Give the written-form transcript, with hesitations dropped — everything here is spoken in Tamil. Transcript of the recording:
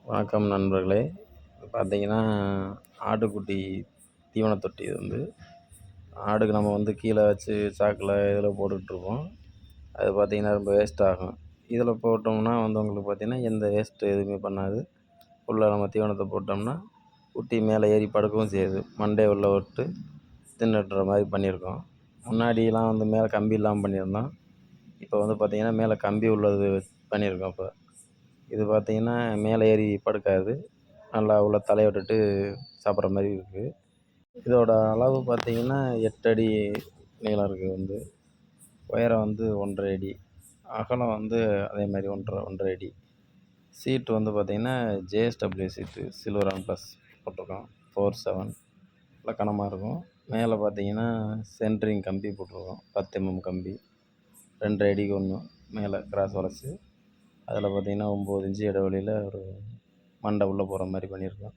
வணக்கம் நண்பர்களே. இப்போ பார்த்தீங்கன்னா, ஆட்டுக்குட்டி தீவன தொட்டி இது ஆடுக்கு நம்ம கீழ வச்சு சாக்குல இதில் போட்டுட்ருப்போம். அது பார்த்தீங்கன்னா, ரொம்ப வேஸ்ட் ஆகும். இதில் போட்டோம்னா உங்களுக்கு பார்த்தீங்கன்னா, எந்த வேஸ்ட்டு எதுவுமே பண்ணாது. உள்ள நம்ம தீவனத்த போட்டோம்னா, குட்டி மேலே ஏறி படுக்கவும் செய்யுது. மண்டைய உள்ள விட்டு தின்னுட்ற மாரி பண்ணியிருக்கோம். முன்னாடிலாம் மேலே கம்பி இல்லாம பண்ணியிருந்தோம். இப்போ பார்த்தீங்கன்னா, மேலே கம்பி உள்ளது பண்ணியிருக்கோம் இப்ப. இது பார்த்தீங்கன்னா, மேலே ஏறி படுக்காது. நல்லா உள்ள தலைய விட்டுட்டு சாப்பிட்ற மாரி இருக்குது. இதோட அளவு பார்த்தீங்கன்னா, 8 அடி நீளம் இருக்குது. உயரம் 1 1/2 அடி. அகலம் அதே மாரி 1 1/2 அடி. சீட்டு பார்த்தீங்கன்னா, JSW seat silver and plus போட்டிருக்கோம். 47 நல்லா கனமா இருக்கும். மேலே பார்த்தீங்கன்னா, சென்ட்ரிங் கம்பி போட்டிருக்கோம். 10 கம்பி 2 1/2 அடிக்கு 1 மேலே கிராஸ் வளைச்சு அதில் பார்த்தீங்கன்னா 9 இன்ச்சு இடைவெளியில ஒரு மண்டை உள்ளே போகிற மாதிரி பண்ணியிருக்கோம்.